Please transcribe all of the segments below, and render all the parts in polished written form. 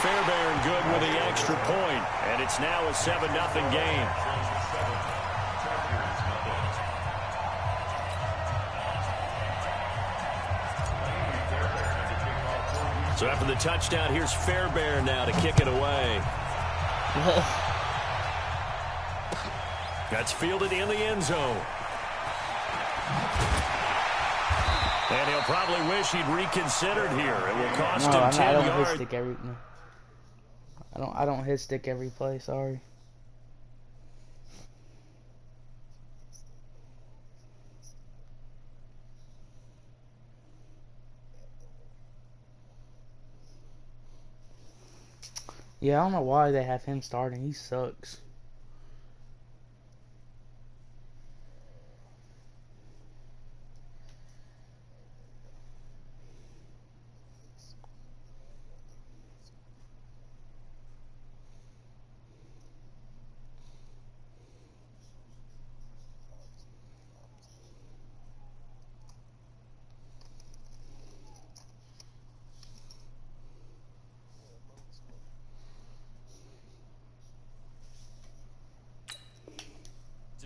Fairbairn good with the extra point, and it's now a 7-0 game. So after the touchdown, here's Fairbairn now to kick it away. That's fielded in the end zone. And he'll probably wish he'd reconsidered here. It will cost him 10 yards. I don't hit stick every play, sorry. Yeah, I don't know why they have him starting. He sucks.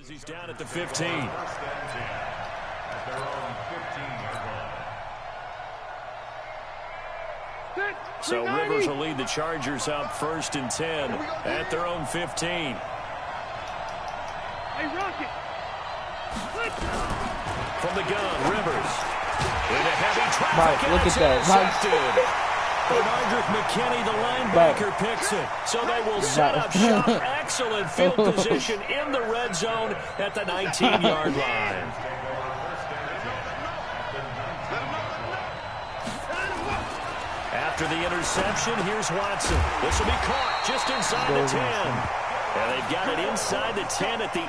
He's down at the 15. So Rivers will lead the Chargers up 1st and 10 at their own 15. Hey, Rocket. From the gun, Rivers. Into heavy traffic. Mike, look at that. Bernardrick McKinney, the linebacker, picks it. So they will set up shop. Excellent field position in the red zone at the 19-yard line. After the interception, here's Watson. This will be caught just inside the 10. And they've got it inside the 10 at the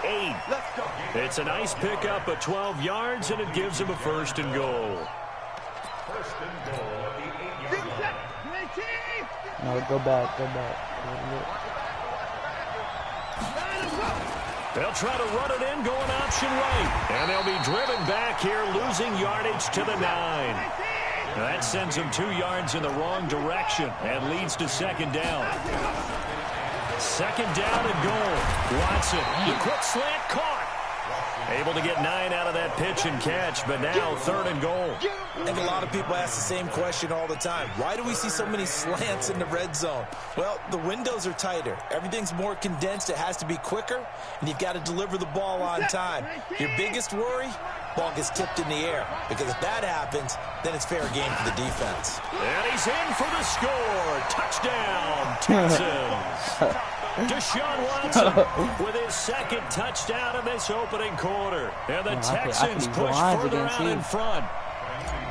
8. It's a nice pickup of 12 yards, and it gives them a 1st and goal. No, go back. They'll try to run it in, going option right. And they'll be driven back here, losing yardage to the 9. Now that sends them 2 yards in the wrong direction and leads to 2nd down. 2nd down and goal. Watson, the quick slant caught. Able to get 9 out of that pitch and catch, but now 3rd and goal. I think a lot of people ask the same question all the time. Why do we see so many slants in the red zone? Well, the windows are tighter. Everything's more condensed. It has to be quicker, and you've got to deliver the ball on time. Your biggest worry? Ball gets tipped in the air, because if that happens, then it's fair game for the defense. And he's in for the score. Touchdown, Texans. Deshaun Watson with his 2nd touchdown in this opening quarter. And the Texans push further out in front.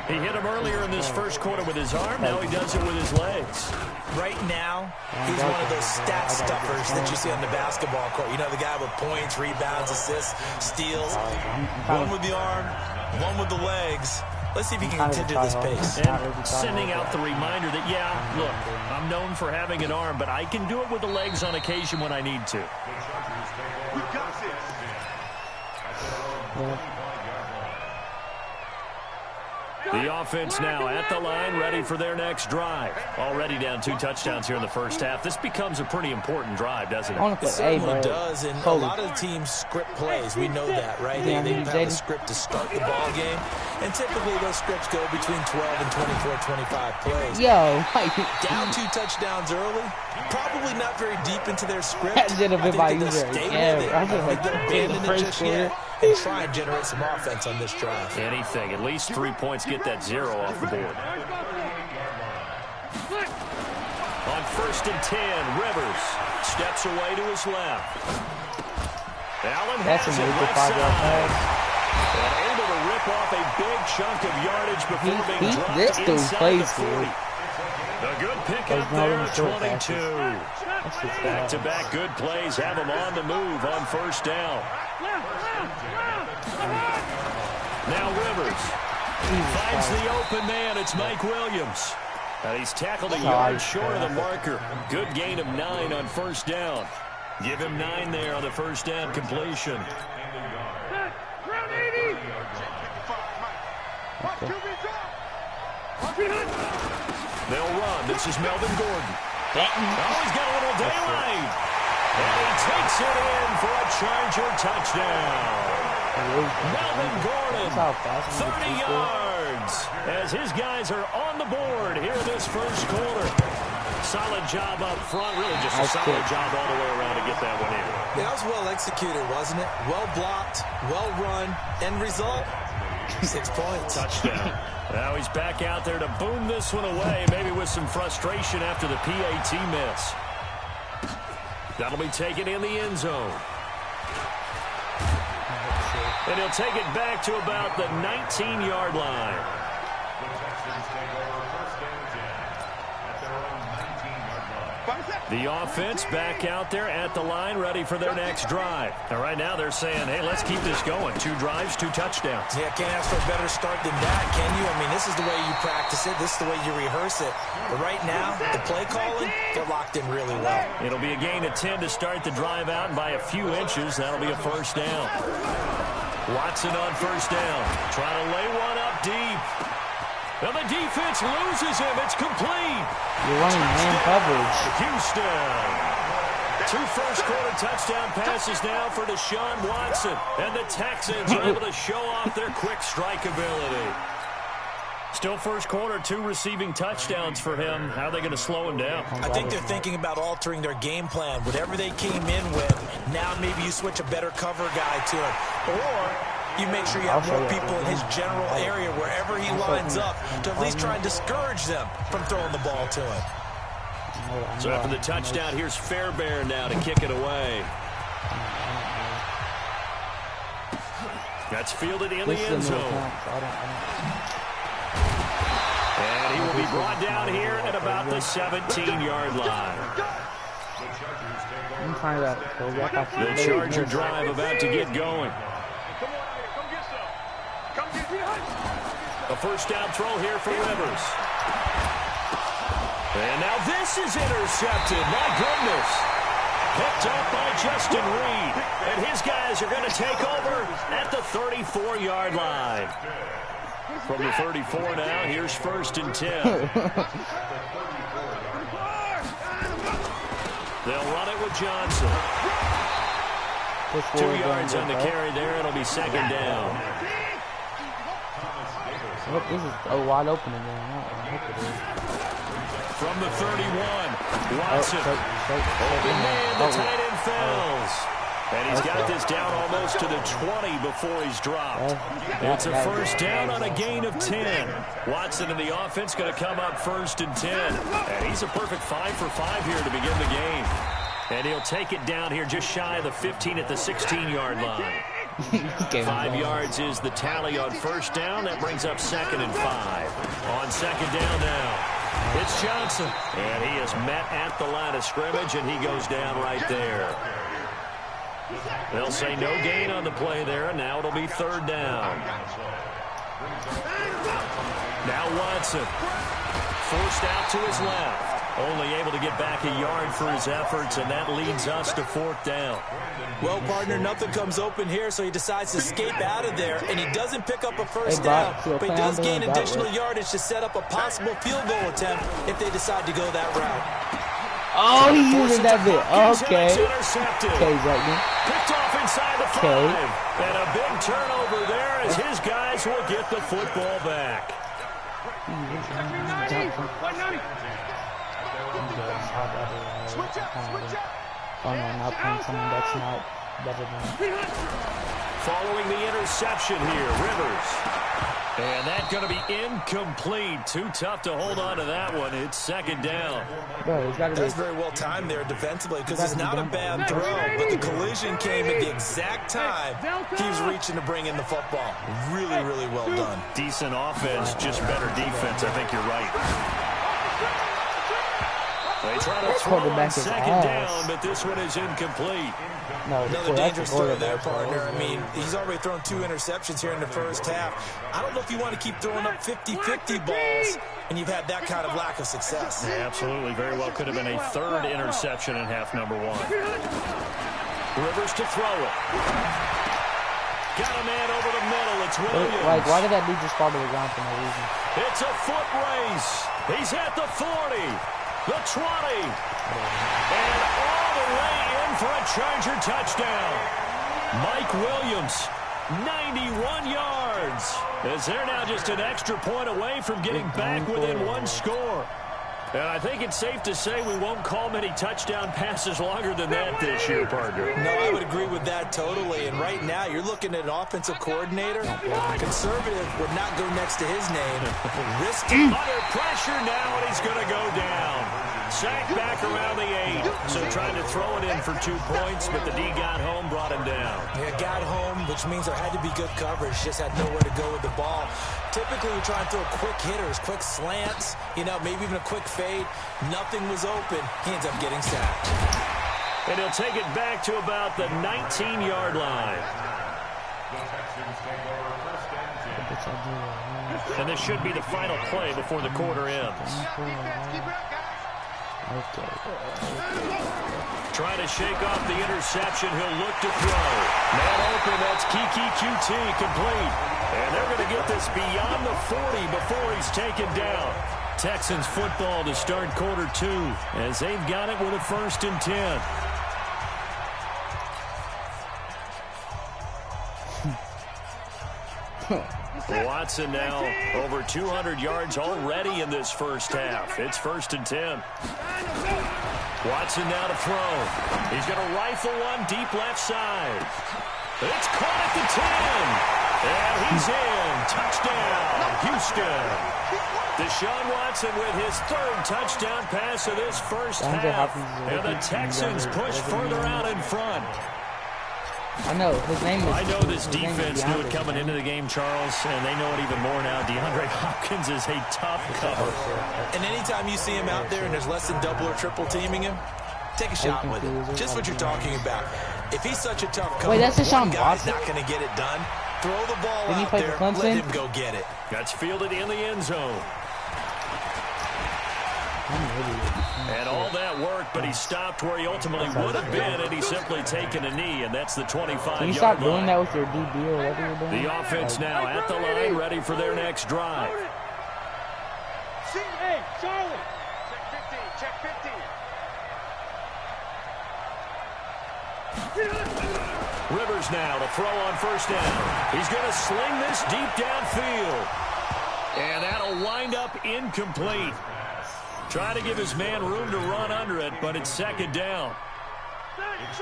He hit him earlier in this 1st quarter with his arm. Now he does it with his legs. Right now, he's one of those stat stuffers that you see on the basketball court. You know, the guy with points, rebounds, assists, steals. One with the arm, one with the legs. Let's see if he can continue this pace. And sending out the reminder that, yeah, look, I'm known for having an arm, but I can do it with the legs on occasion when I need to. The offense now at the line, ready for their next drive. Already down 2 touchdowns here in the 1st half. This becomes a pretty important drive, doesn't it? It certainly does, and a lot of teams script plays. We know that, right? They have a script to start the ball game, and typically those scripts go between 12 and 24, 25 plays. Yo, down 2 touchdowns early, probably not very deep into their script. That did a bit by you there. Abandon it just yet and try and generate some offense on this drive. Anything. At least 3 points, get that 0 off the board. On 1st and 10, Rivers steps away to his left. Allen has it left side. And able to rip off a big chunk of yardage before being dropped inside the 40. A good pickup there at 22. Back-to-back good plays have him on the move on 1st down. Now Rivers finds the open man. It's Mike Williams. And he's tackled a yard short of the marker. Good gain of 9 on 1st down. Give him 9 there on the 1st down completion. They'll run. run. This is Melvin Gordon. Oh, he's got a little daylight. And he takes it in for a Charger touchdown. Melvin Gordon, 30 yards, as his guys are on the board here in this first quarter. Solid job up front, really just a solid job all the way around to get that one in. Yeah, that was well executed, wasn't it? Well blocked, well run, end result, 6 points. Touchdown. Now he's back out there to boom this one away, maybe with some frustration after the PAT miss. That'll be taken in the end zone. And he'll take it back to about the 19-yard line. The offense back out there at the line, ready for their next drive. And right now they're saying, hey, let's keep this going. 2 drives, 2 touchdowns. Yeah, can't ask for a better start than that, can you? I mean, this is the way you practice it. This is the way you rehearse it. But right now, the play calling, they're locked in really well. It'll be a gain of 10 to start the drive out, and by a few inches, that'll be a first down. Watson on first down. Trying to lay one up deep. And the defense loses him. It's complete. You're running man coverage. Houston. 2 first-quarter touchdown passes now for Deshaun Watson. And the Texans are able to show off their quick strike ability. Still first quarter, 2 receiving touchdowns for him. How are they going to slow him down? I think they're thinking about altering their game plan. Whatever they came in with, now maybe you switch a better cover guy to him. Or you make sure you have more people in his general area wherever he lines up to at least try and discourage them from throwing the ball to him. So after the touchdown, here's Fairbairn now to kick it away. That's fielded in the end zone. And he will be brought down here at about the 17-yard line. The Charger drive about to get going. A first down throw here for Rivers. And now this is intercepted. My goodness. Picked up by Justin Reed. And his guys are going to take over at the 34-yard line. From the 34 now, here's 1st and 10. They'll run it with Johnson. 2 yards on the carry there. It'll be 2nd down. Look, this is wide open again. I hope it is. From the 31, Watson. Open man, the tight end falls. And he's got this down almost to the 20 before he's dropped. It's a first down on a gain of 10. Watson and the offense going to come up 1st and 10. And he's a perfect 5 for 5 here to begin the game. And he'll take it down here just shy of the 15 at the 16-yard line. 5 yards is the tally on first down. That brings up 2nd and 5. On 2nd down now, it's Johnson. And he is met at the line of scrimmage, and he goes down right there. They'll say no gain on the play there, and now it'll be 3rd down. Now Watson, forced out to his left. Only able to get back a yard for his efforts, and that leads us to 4th down. Well, partner, nothing comes open here, so he decides to escape out of there, and he doesn't pick up a first down, but he does gain additional yardage to set up a possible field goal attempt if they decide to go that route. Oh, he used that bit. Okay. Okay, Zeigman. Picked off inside the 5. And a big turnover there as his guys will get the football back. Oh no, not playing someone that's not better than. Following the interception here, Rivers. And that's going to be incomplete. Too tough to hold on to that one. It's 2nd down. That's very well timed there defensively because it's not a bad throw, but the collision came at the exact time he was reaching to bring in the football. Really, really well done. Decent offense, just better defense. I think you're right. They try to throw on 2nd down, but this one is incomplete. No, another dangerous throw there, partner. I mean, he's already thrown 2 interceptions here in the first half. I don't know if you want to keep throwing up 50-50 balls, and you've had that kind of lack of success. Yeah, absolutely. Very well could have been a 3rd interception in half number 1. Rivers to throw it. Got a man over the middle. It's Williams. Like, why did that dude just fall to the ground for no reason? It's a foot race. He's at the 40, the 20, and all the way in for a Charger touchdown. Mike Williams, 91 yards, as they're now just an extra point away from getting back within one score. And I think it's safe to say we won't call many touchdown passes longer than that this year, partner. No, I would agree with that totally. And right now, you're looking at an offensive coordinator. Conservative would not go next to his name. Risky. Under pressure now, and he's going to go down. Sacked back around the 8. So trying to throw it in for 2 points, but the D got home, brought him down. Yeah, got home, which means there had to be good coverage. Just had nowhere to go with the ball. Typically, you're trying to throw quick hitters, quick slants, you know, maybe even a quick fade. Nothing was open. He ends up getting sacked. And he'll take it back to about the 19-yard line. And this should be the final play before the quarter ends. Trying to shake off the interception. He'll look to throw. Man open. That's Kiki QT complete. And they're going to get this beyond the 40 before he's taken down. Texans football to start quarter 2 as they've got it with a 1st and 10. Watson now over 200 yards already in this first half. It's 1st and 10. Watson now to throw. He's going to rifle one deep left side. It's caught at the 10. And he's in. Touchdown, Houston. Deshaun Watson with his 3rd touchdown pass of this first half. And the Texans push further out in front. I know. His name is... I know this defense knew it coming into the game, Charles, and they know it even more now. DeAndre Hopkins is a tough cover. And anytime you see him out there and there's less than double or triple teaming him, take a shot with him. Just what you're talking about. If he's such a tough cover, one guy's not going to get it done. Throw the ball out there, let him go get it. That's fielded in the end zone. And all that work, but he stopped where he ultimately would have been, and he's simply taken a knee, and that's the 25-yard line. Can you stop doing that with your DB or whatever you're doing? The offense now at the line, ready for their next drive. Hey, Charlie. Check 15. Rivers now to throw on 1st down. He's going to sling this deep downfield. And that'll wind up incomplete. Trying to give his man room to run under it, but it's 2nd down.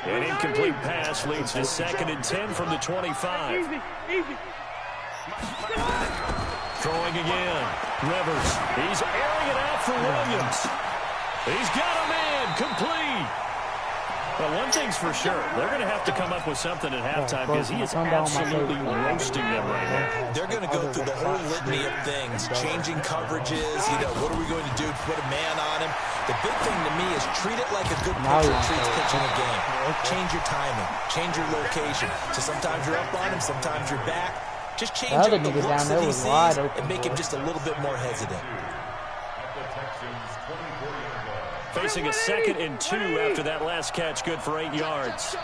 An incomplete pass leads to 2nd and 10 from the 25. Throwing again. Rivers. He's airing it out for Williams. He's got a man complete. Well, one thing's for sure. They're going to have to come up with something at halftime because he is absolutely roasting them right now. They're going to go through the whole litany of things, changing coverages, you know, what are we going to do to put a man on him? The big thing to me is treat it like a good pitcher treats pitching a game. Change your timing, change your location. So sometimes you're up on him, sometimes you're back. Just change up the looks that he sees and make him just a little bit more hesitant. Facing a 2nd and 2 after that last catch, good for 8 yards.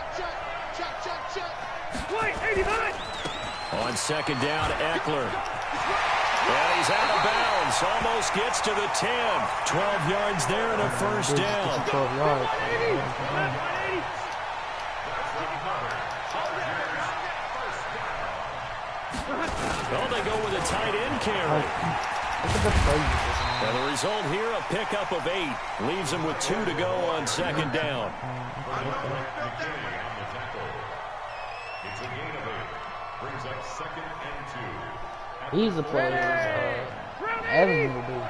On 2nd down, Eckler. And he's out of bounds. Almost gets to the 10. 12 yards there and a 1st down. 12 yards. Well, they go with a tight end carry. And the result here, a pickup of 8. Leaves him with 2 to go on 2nd down. He's the player Evan will do.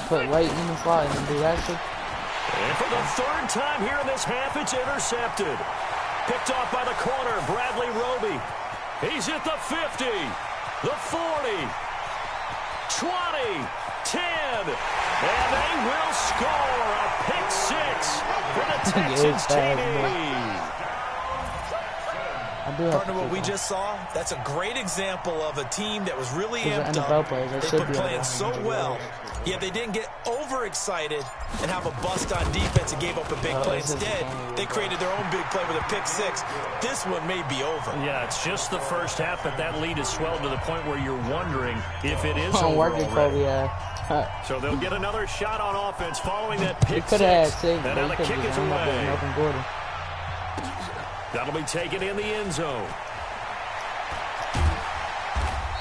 Put Leighton in the slot and do that shit. And for the 3rd time here in this half, it's intercepted. Picked off by the corner, Bradley Roby. He's at the 50, the 40, 20, 10, and they will score a pick 6 for the Texans TD. Partner, what we just saw, that's a great example of a team that was really amped up. They've been playing so well, Yeah, they didn't get overexcited and have a bust on defense and gave up a big play. Instead, they created their own big play with a pick six. This one may be over. Yeah, it's just the first half, but that lead has swelled to the point where you're wondering if it is over already. So they'll get another shot on offense following that pick six. And now the kick is away. That'll be taken in the end zone.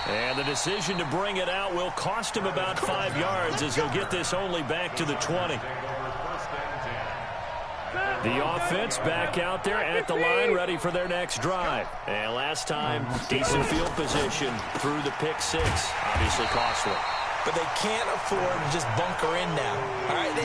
And the decision to bring it out will cost him about 5 yards as he'll get this only back to the 20. The offense back out there at the line, ready for their next drive. And last time, decent field position through the pick six. Obviously costly. But they can't afford to just bunker in now. All right,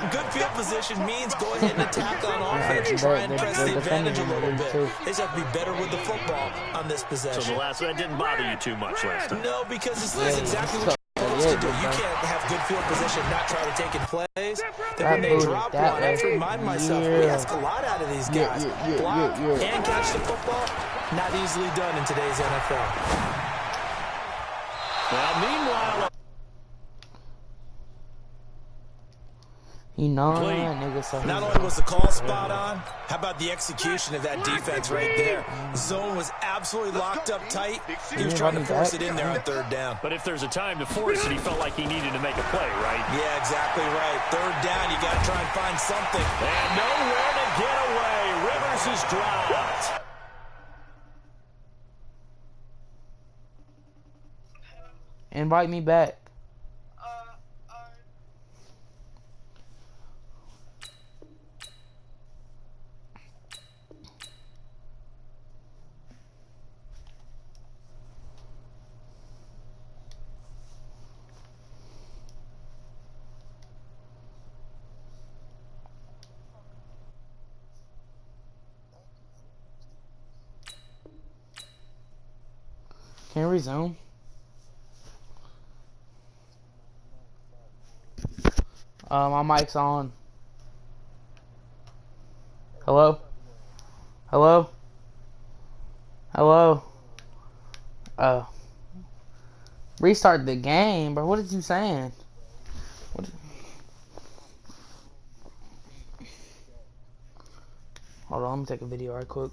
good field position means go ahead and attack on offense and try and press the advantage a little bit. They just have to be better with the football on this possession. So the last one didn't bother you too much last time? No, because this is exactly what you're supposed to do. You can't have good field position and not try to take in plays. Then when they drop one, I have to remind myself, we ask a lot out of these guys. Block and catch the football, not easily done in today's NFL. Well, meanwhile... Not only was the call spot on, how about the execution of that defense right there? Zone was absolutely locked up tight. He was trying to force it in there on third down. But if there's a time to force it, he felt like he needed to make a play, right? Yeah, exactly right. Third down, you got to try and find something. And nowhere to get away. Rivers is dropped. Invite me back. Can you resume? My mic's on. Hello? Hello? Hello? Restart the game, bro. What is you saying? Hold on, let me take a video right quick.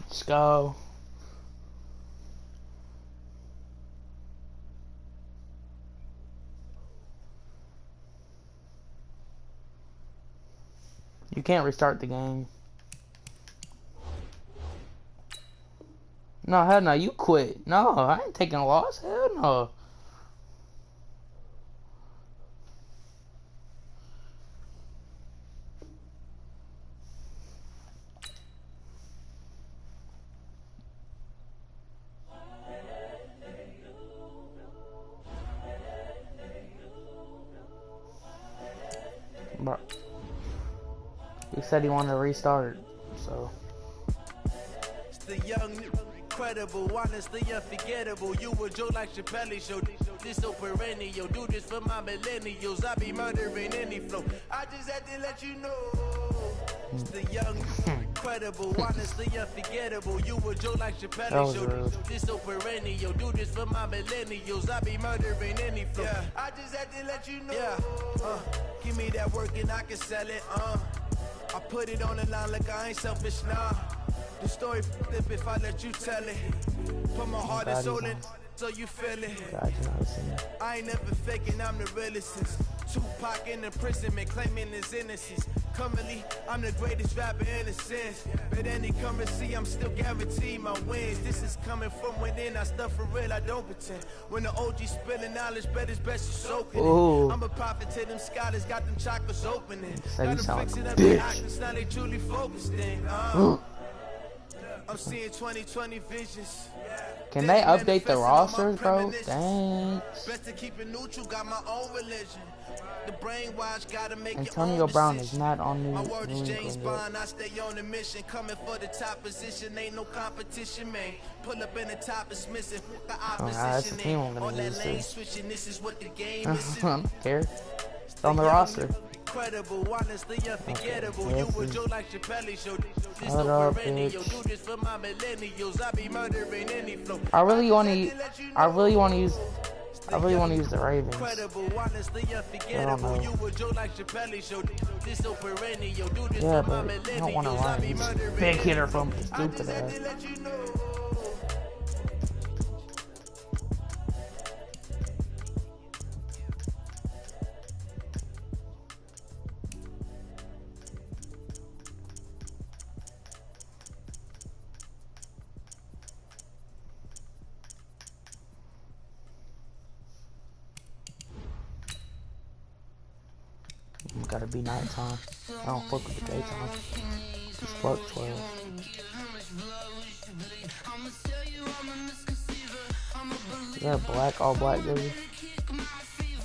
Let's go. You can't restart the game. No, hell no, you quit. No, I ain't taking a loss. Hell no. But he said he wanted to restart, so. It's the young, incredible, honestly unforgettable. You a Joe like Chappelle show. This so perennial. Do this for my millennials. I be murdering any flow. I just had to let you know. It's the young, incredible, honestly unforgettable. You a Joe like Chappelle show. This so perennial. Do this for my millennials. I be murdering any flow. Yeah. I just had to let you know. Yeah. Give me that work and I can sell it. I put it on the line like I ain't selfish, nah. The story flip if I let you tell it. Put my heart and soul in so you feel it. I ain't never faking, I'm the realest since Tupac in imprisonment, claiming his innocence. Currently, I'm the greatest rapper in a sense. But any currency, I'm still guaranteed my wins. This is coming from within, I stuff for real, I don't pretend. When the OG spilling knowledge, bet it's best you soaking it. I'm a prophet to them scholars, got them chakras opening. Got them fixing up the actors, now they truly focused in. I'm seeing 2020 visions. Can they update the rosters, bro? Thanks. Best to keep it neutral, got my own religion. The brainwash gotta make Antonio Brown is not on New My word is James England Bond, I stay on a mission. Coming for the top position, ain't no competition, man. Pull up in the top, it's missing. The that's the team I'm on gonna that use lane too. switching, this is what the game is. I don't care. It's on the roster. Credible, honestly unforgettable. Okay, You this a is- joke like Chappelle show. This Hold so up, perennial. bitch. Do this for my millennials. I be murdering any flow. I really want to use the Ravens. Credible, honestly I unforgettable. don't You know. a joke like Chappelle show. This so perennial. Do this Yeah, for my but I don't want to millennials. I be Lions. murdering Big hitter from I stupid just had ass. to let you know. Gotta be nighttime. I don't fuck with the daytime. Just fuck 12. Is that a black, all black jersey?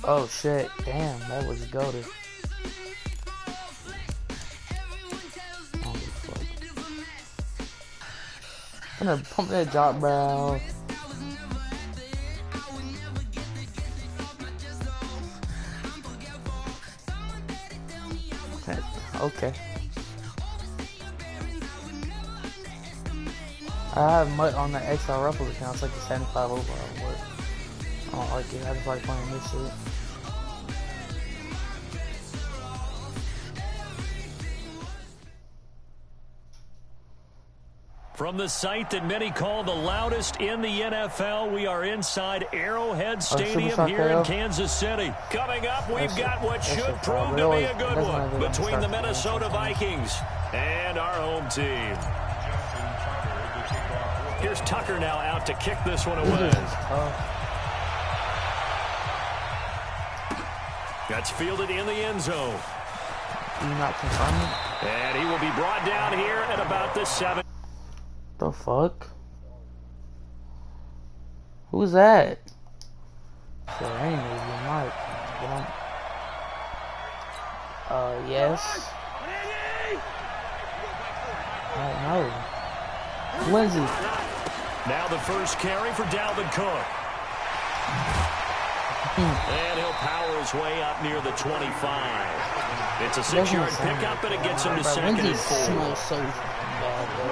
Oh shit, damn, that was goated. I don't give a fuck. I'm gonna pump that drop barrel. Okay. I have Mutt on the XL Ruffles account. It's like a 75 overall. But I don't like it. I just like playing this shit. From the site that many call the loudest in the NFL, we are inside Arrowhead Stadium here in Kansas City. Coming up, we've got what should prove to be a good one between the Minnesota Vikings and our home team. Here's Tucker now out to kick this one away. That's fielded in the end zone. Do you not confirm it? And he will be brought down here at about the 7. The fuck? Who's that? Shit, I ain't even Mike. Yes. I don't know. Lindsay. Now the first carry for Dalvin Cook. And he'll power his way up near the 25. It's a 6-yard pickup, and it gets him to second and 4. Smells so fucking bad, bro.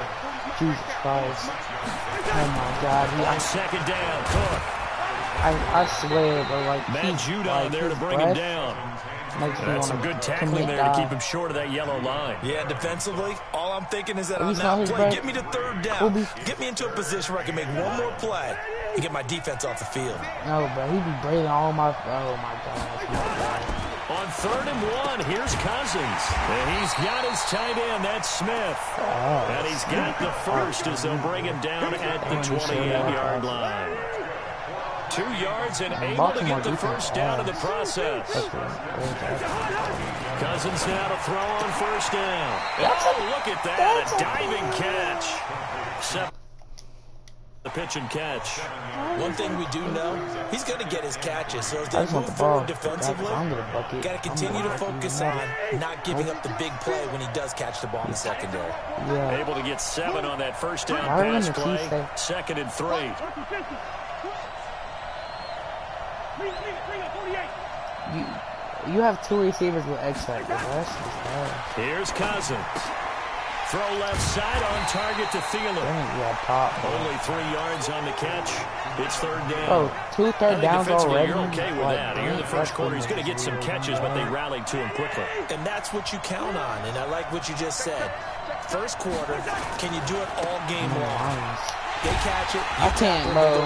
Jesus Christ. Oh my God. On second down, Cook. I swear, bro, like Matt Judon there to bring him down. That's some good tackling there to keep him short of that yellow line. Yeah, defensively, all I'm thinking is that on that play, get me to third down. Get me into a position where I can make one more play and get my defense off the field. No, bro, he be breathing all my... Oh, my gosh. On 3rd and 1, here's Cousins. And he's got his tight end, that's Smith. And he's got the first as they'll bring him down at the 28-yard line. 2 yards and able to get the first down in the process. Cousins now to throw on first down. Oh, look at that, a diving catch. The pitch and catch. One thing we do know, he's going to get his catches. So as they move forward defensively, got to continue to focus on not giving up the big play when he does catch the ball in the secondary. Yeah. Able to get 7 on that first down pass play. 2nd and 3. You have 2 receivers with X factor. Here's Cousins. Throw left side on target to Thielen. Only 3 yards on the catch. It's 3rd down. Oh, 2 third downs already. You're okay with that. Here in the first quarter, he's going to get some catches, but they rallied to him quickly. And that's what you count on. And I like what you just said. First quarter, can you do it all game long? They catch it. I can't, bro.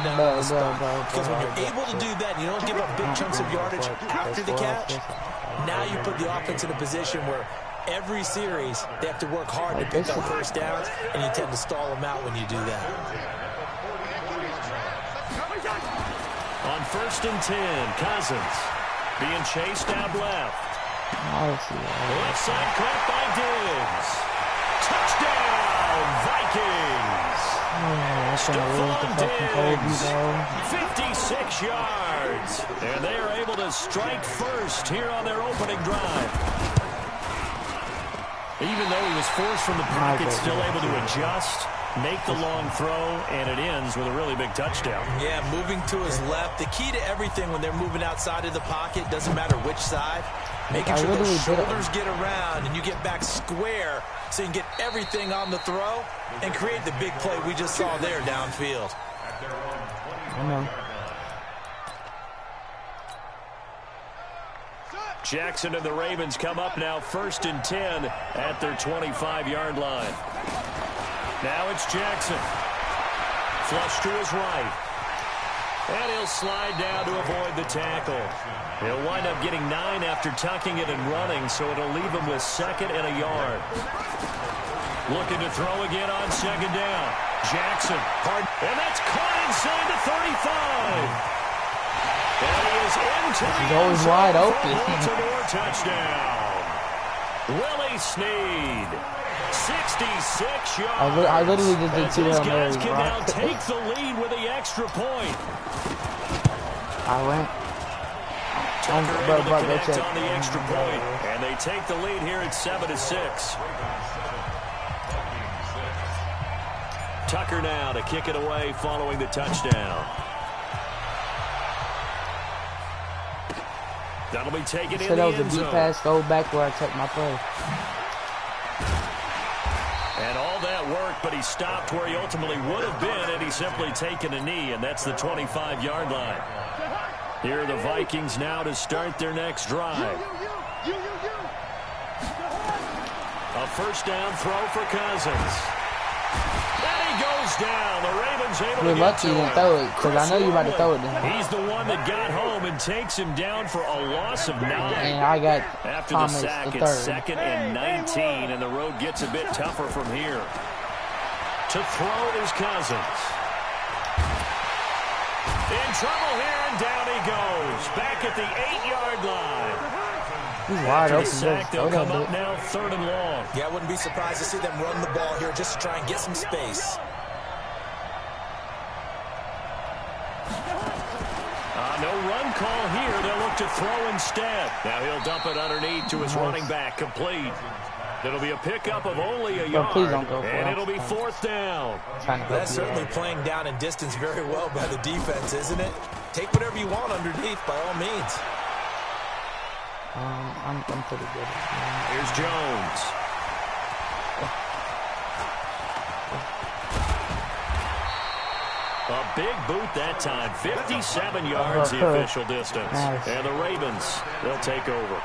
Because when you're able to do that, and you don't give up big chunks of yardage after the catch, now you put the offense in a position where every series they have to work hard to pick up first downs, and you tend to stall them out when you do that. On 1st and 10, Cousins being chased out left. Left side caught by Diggs. Touchdown, Vikings! Stephon Diggs, 56 yards. And they are able to strike first here on their opening drive. Even though he was forced from the pocket, still able to adjust. make the long throw, and it ends with a really big touchdown. Yeah, moving to his left. The key to everything when they're moving outside of the pocket, doesn't matter which side, making sure those shoulders get around and you get back square so you can get everything on the throw and create the big play we just saw there downfield. I know. Jackson and the Ravens come up now 1st and 10 at their 25-yard line. Now it's Jackson. Flush to his right. And he'll slide down to avoid the tackle. He'll wind up getting 9 after tucking it and running, so it'll leave him with 2nd and a yard. Looking to throw again on 2nd down. Jackson. And that's caught inside the 35. And he is into He's always wide open. Baltimore touchdown. Willie Snead, 66 yards. I literally just did 2 Hail Marys, Guys can now take the lead with the extra point. I went. Tucker bro, able to go connect check. on the extra point, and they take the lead here at 7-6. Tucker now to kick it away following the touchdown. That'll be taken in the end zone. That was a deep pass. Go back where I took my play. And all that work, but he stopped where he ultimately would have been had he simply taken a knee, and that's the 25-yard line. Here are the Vikings now to start their next drive. A first down throw for Cousins. And he goes down. The Ravens able You're to lucky get you to didn't him. throw it, because I know you about to throw it then. He's the one that got home and takes him down for a loss of 9. And I got After Thomas the sack, the it's third. 2nd and 19, and the road gets a bit tougher from here. To throw is Cousins. In trouble here, and down he goes. Back at the 8-yard line. He's wide After the open. sack, they'll Throw come that up bit. now 3rd and long. Yeah, I wouldn't be surprised to see them run the ball here just to try and get some space. No run call here. They'll look to throw instead. Now he'll dump it underneath to his running back, complete. It'll be a pickup of only a yard, please don't go for it. and it'll be 4th down. That's certainly playing down in distance very well by the defense, isn't it? Take whatever you want underneath, by all means. I'm pretty good. Here's Jones. A big boot that time. 57 yards the official distance. Nice. And the Ravens, they'll take over.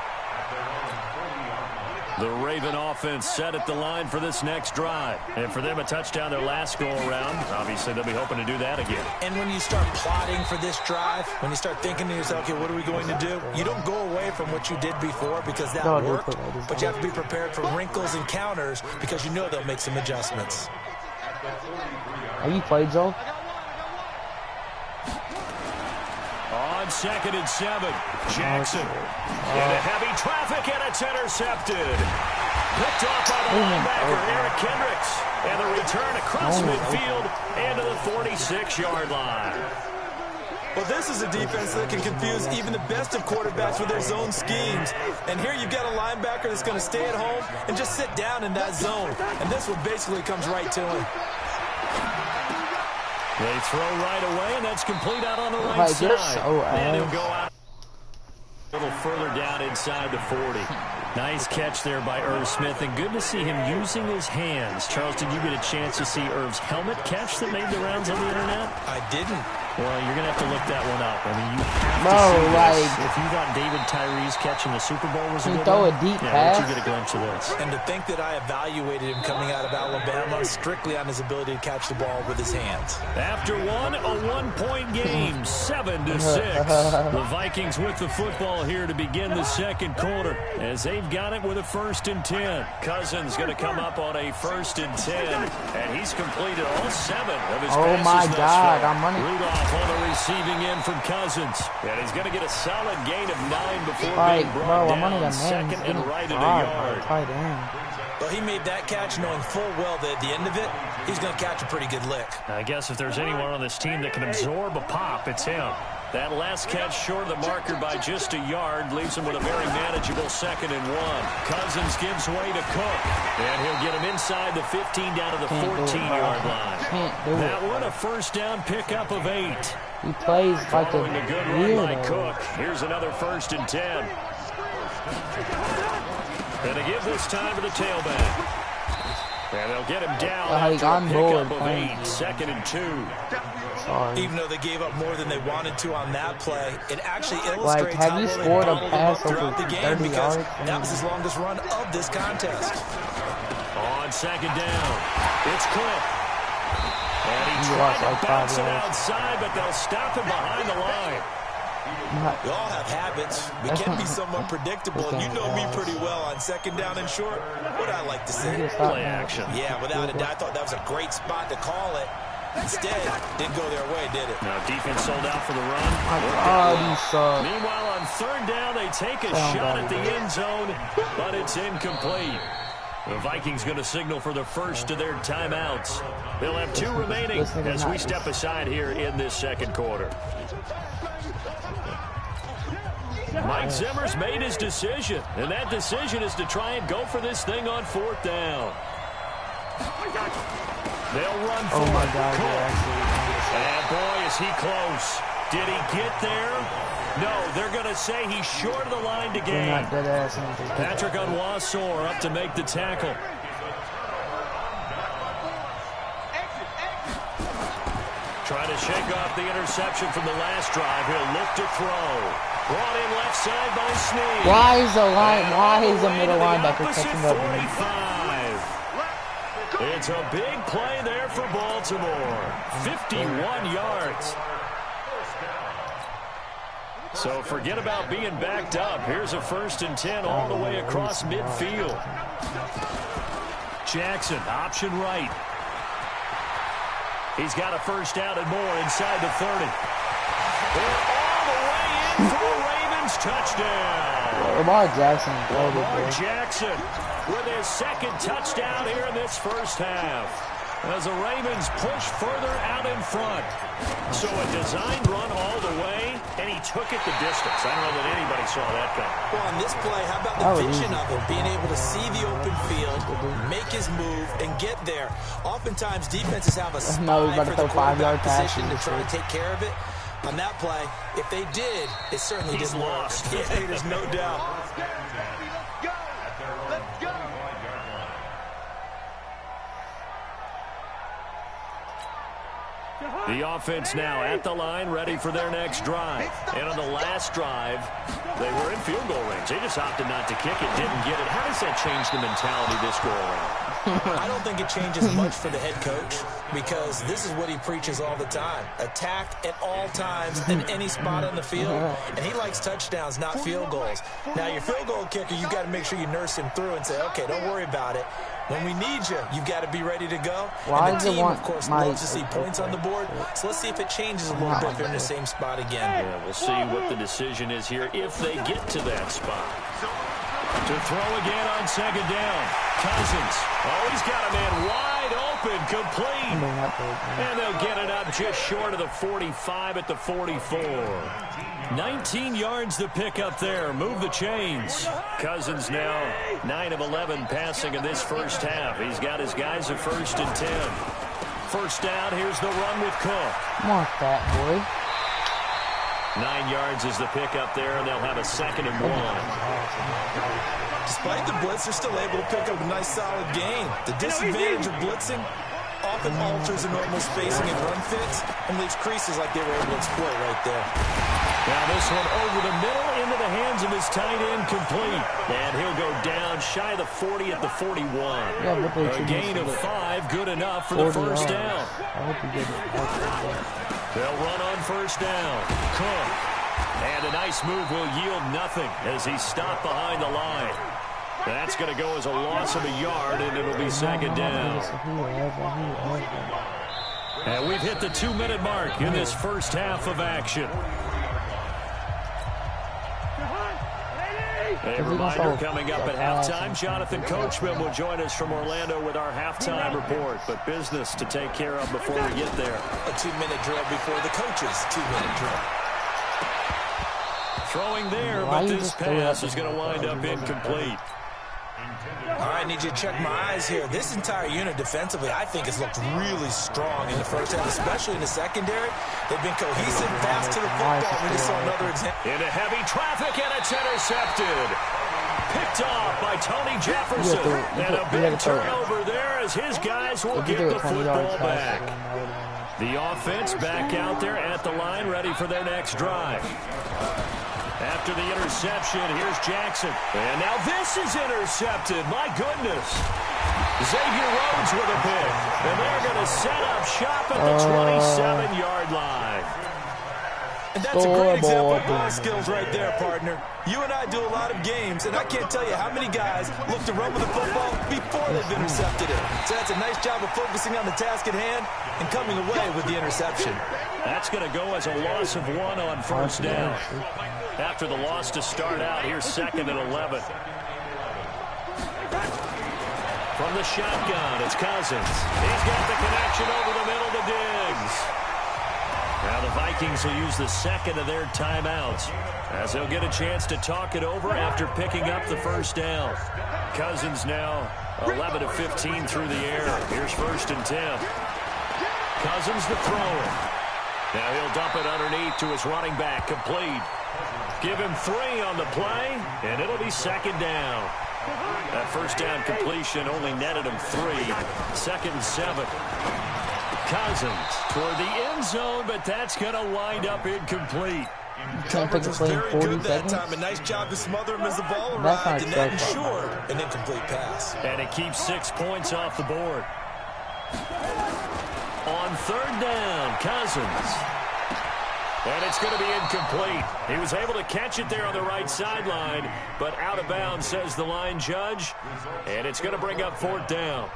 The Raven offense set at the line for this next drive. And for them, a touchdown their last go-around. Obviously, they'll be hoping to do that again. And when you start plotting for this drive, when you start thinking to yourself, okay, what are we going to do? You don't go away from what you did before because that worked. But you have to be prepared for wrinkles and counters because you know they'll make some adjustments. Have you played, Joe? On 2nd and 7, Jackson into heavy traffic, and it's intercepted. Picked off by the linebacker, Eric Kendricks. And the return across midfield and to the 46-yard line. Well, this is a defense that can confuse even the best of quarterbacks with their zone schemes. And here you've got a linebacker that's going to stay at home and just sit down in that zone. And this one basically comes right to him. They throw right away, and that's complete out on the right side. And he'll go out a little further down inside the 40. Nice catch there by Irv Smith, and good to see him using his hands. Charles, did you get a chance to see Irv's helmet catch that made the rounds on the internet? I didn't. Well, you're going to have to look that one up. I mean, you have to see this. If you thought David Tyrese catching the Super Bowl was a good throw one, a deep pass. you get a glimpse of this. And to think that I evaluated him coming out of Alabama strictly on his ability to catch the ball with his hands. After a one-point game, 7-6. The Vikings with the football here to begin the second quarter as they've got it with a 1st and 10. Cousins going to come up on a 1st and 10, and he's completed all 7 of his passes. Oh my God, I'm running. Rudolph on the receiving end from Cousins, and he's going to get a solid gain of 9 before being brought down. 2nd and right at a yard. Well, he made that catch knowing full well that at the end of it, he's going to catch a pretty good lick. I guess if there's anyone on this team that can absorb a pop, it's him. That last catch short of the marker by just a yard leaves him with a very manageable 2nd and 1. Cousins gives way to Cook, and he'll get him inside the 15 down to the 14-yard line. That one a first down pickup of 8. He plays like a good run by Cook. Here's another 1st and 10. And they give this time to the tailback. And they'll get him down after a pickup of 8. 2nd and 2. Sorry. Even though they gave up more than they wanted to on that play, it actually illustrates have how you well they scored a bottled pass them up throughout over the game 30 because yards? that was his longest run of this contest. On 2nd down, it's Cliff. And he You tried lost to like 5 bounce it yards. outside, but they'll stop him behind the line. We all have habits. We can be somewhat predictable. You know me pretty well on 2nd down and short. What I like to say. Play action. Yeah, without a doubt. I thought that was a great spot to call it. Instead, didn't go their way, did it? Now defense sold out for the run. You suck. Meanwhile, on 3rd down, they take a shot at the end zone, but it's incomplete. The Vikings going to signal for the first of their timeouts. They'll have 2 remaining as we step aside here in this 2nd quarter. Mike Zimmer's made his decision, and that decision is to try and go for this thing on 4th down. They'll run for Oh my it. God, And boy, is he close. Did he get there? No, they're going to say he's short of the line to gain. Not dead ass. Patrick Onwuasor up to make the tackle. Trying to shake off the interception from the last drive. He'll look to throw. Brought in left side by Snead. Why is the middle linebacker catching up? 45. It's a big play there for Baltimore. 51 yards. So forget about being backed up. Here's a 1st and 10 all the way across midfield. Jackson, option right. He's got a 1st down and more inside the 30. They're all the way in for a Ravens touchdown. Lamar Jackson. Lamar Jackson with his 2nd touchdown here in this 1st half. As the Ravens push further out in front. So a designed run all the way, and he took it the distance. I don't know that anybody saw that coming. Well, on this play, how about the vision of it? Being able to see the open field, make his move, and get there. Oftentimes, defenses have a spy for the quarterback position to try and take care of it. On that play, if they did, it certainly didn't work. Yeah, there's no doubt. The offense now at the line, ready for their next drive. And on the last drive, they were in field goal range. They just opted not to kick it, didn't get it. How does that change the mentality this go around? I don't think it changes much for the head coach because this is what he preaches all the time. Attack at all times in any spot on the field. And he likes touchdowns, not field goals. Now, your field goal kicker, you've got to make sure you nurse him through and say, okay, don't worry about it. When we need you, you've got to be ready to go. And the team, of course, loves to see points on the board. So let's see if it changes a little bit if they're in the same spot again. Yeah, we'll see what the decision is here if they get to that spot. To throw again on 2nd down. Cousins. Oh, he's got a man wide open, complete. And they'll get it up just short of the 45 at the 44. 19 yards to pick up there. Move the chains. Cousins now 9 of 11 passing in this 1st half. He's got his guys at 1st and 10. 1st down, here's the run with Cook. Come on, fat boy. 9 yards is the pickup there, and they'll have a 2nd and 1. Despite the blitz, they're still able to pick up a nice, solid gain. The disadvantage of blitzing often alters the normal spacing and run fits and leaves creases like they were able to exploit right there. Now this one over the middle into the hands of his tight end, complete. And he'll go down shy of the 40 at the 41. A gain of 5, good enough for the 1st down. I hope you get it. They'll run on 1st down. Cook. And a nice move will yield nothing as he's stopped behind the line. That's going to go as a loss of a yard, and it'll be 2nd down. And we've hit the 2-minute mark in this 1st half of action. A reminder coming up at halftime. Jonathan Coachman will join us from Orlando with our halftime report. But business to take care of before we get there. A 2-minute drill before the coach's 2-minute drill. Throwing there, but this pass is going to wind up incomplete. All right, I need you to check my eyes here. This entire unit defensively, I think, has looked really strong in the first half, especially in the secondary. They've been cohesive, fast to the football. We just saw another example. Into heavy traffic, and it's intercepted. Picked off by Tony Jefferson. And a big turnover there as his guys will get the football back. The offense back out there at the line, ready for their next drive. After the interception, here's Jackson. And now this is intercepted. My goodness. Xavier Rhodes with a pick. And they're going to set up shop at the 27-yard line. And that's a great example of ball skills right there, partner. You and I do a lot of games, and I can't tell you how many guys look to run with the football before they've intercepted it. So that's a nice job of focusing on the task at hand and coming away with the interception. That's going to go as a loss of 1 on first down. After the loss to start out, here's 2nd and 11. From the shotgun, it's Cousins. He's got the connection over the middle to Diggs. Now the Vikings will use the second of their timeouts as they'll get a chance to talk it over after picking up the first down. Cousins now 11 of 15 through the air. Here's 1st and 10. Cousins the thrower. Now he'll dump it underneath to his running back, complete. Give him 3 on the play, and it'll be 2nd down. That first down completion only netted him 3. 2nd and 7. Cousins toward the end zone, but that's going to wind up incomplete. Coverage was very good that time. A nice job to smother him as the ball arrived, and that ensured an incomplete pass. And it keeps 6 points off the board. On 3rd down, Cousins. And it's going to be incomplete. He was able to catch it there on the right sideline, but out of bounds, says the line judge. And it's going to bring up 4th down.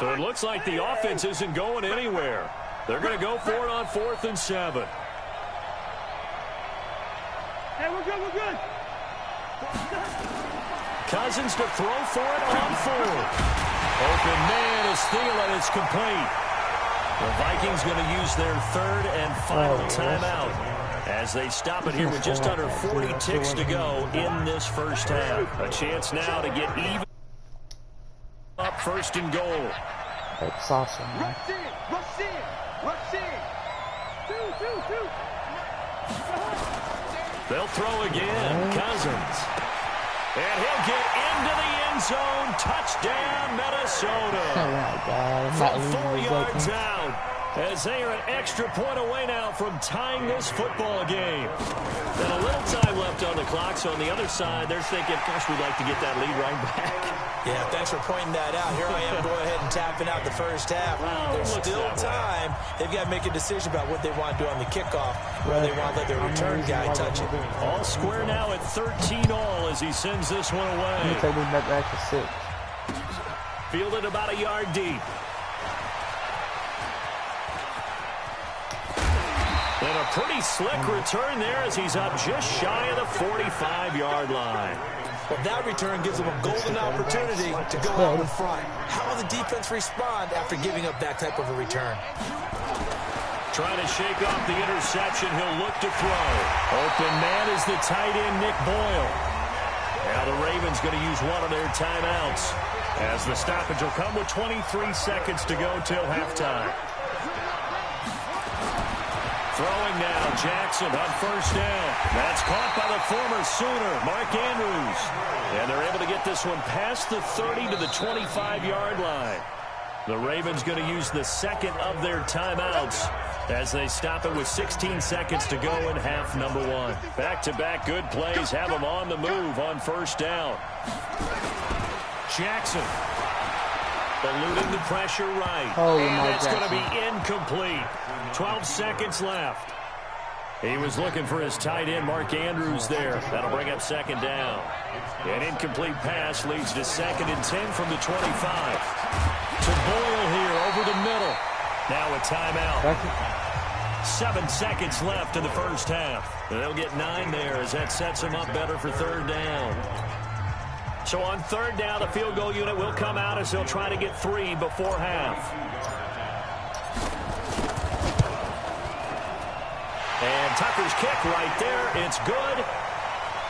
So it looks like the offense isn't going anywhere. They're going to go for it on 4th and 7. Hey, we're good, we're good. Cousins to throw for it on 4th. Open man is Thielen. It's complete. The Vikings going to use their 3rd and final timeout as they stop it here with just under 40 ticks to go in this first half. A chance now to get even up 1st and goal. That's awesome, man. Rush in, rush in, rush in. Two. They'll throw again. Cousins. And he'll get into the end zone. Touchdown, Minnesota. Oh my God, From 4 yards out, as they are an extra point away now from tying this football game. And a little time left on the clock, so on the other side, they're thinking, gosh, we'd like to get that lead right back. Yeah, thanks for pointing that out. Here I am, go ahead and tapping out the first half. There's still time. They've got to make a decision about what they want to do on the kickoff, whether they want to let their return guy touch it. All square now at 13 all as he sends this one away. Take me back to 6. Fielded about a yard deep. And a pretty slick return there as he's up just shy of the 45-yard line. Well, that return gives them a golden opportunity to go out in front. How will the defense respond after giving up that type of a return? Trying to shake off the interception. He'll look to throw. Open man is the tight end, Nick Boyle. Now the Ravens going to use one of their timeouts as the stoppage will come with 23 seconds to go till halftime. Throwing now, Jackson on 1st down. That's caught by the former Sooner, Mark Andrews. And they're able to get this one past the 30 to the 25-yard line. The Ravens going to use the 2nd of their timeouts as they stop it with 16 seconds to go in half number 1. Back-to-back good plays have them on the move on 1st down. Jackson eluding the pressure right. And it's going to be incomplete. 12 seconds left. He was looking for his tight end, Mark Andrews, there. That'll bring up 2nd down. An incomplete pass leads to 2nd and 10 from the 25. To Boyle here over the middle. Now a timeout. 7 seconds left in the first half. They'll get 9 there as that sets them up better for 3rd down. So on 3rd down, the field goal unit will come out as they'll try to get 3 before half. And Tucker's kick right there. It's good.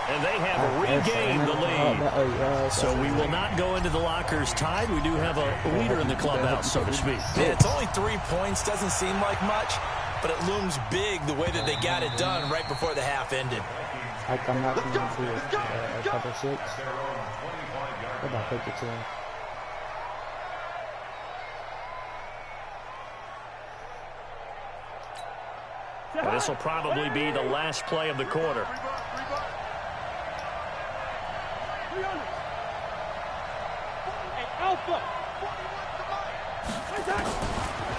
And they have regained the lead. So we will not go into the lockers tied. We do have a leader in the clubhouse, so to speak. Yeah, it's only 3 points. Doesn't seem like much, but it looms big the way that they got it done right before the half ended. I come out from a couple 6. What about 52? This will probably be the last play of the quarter.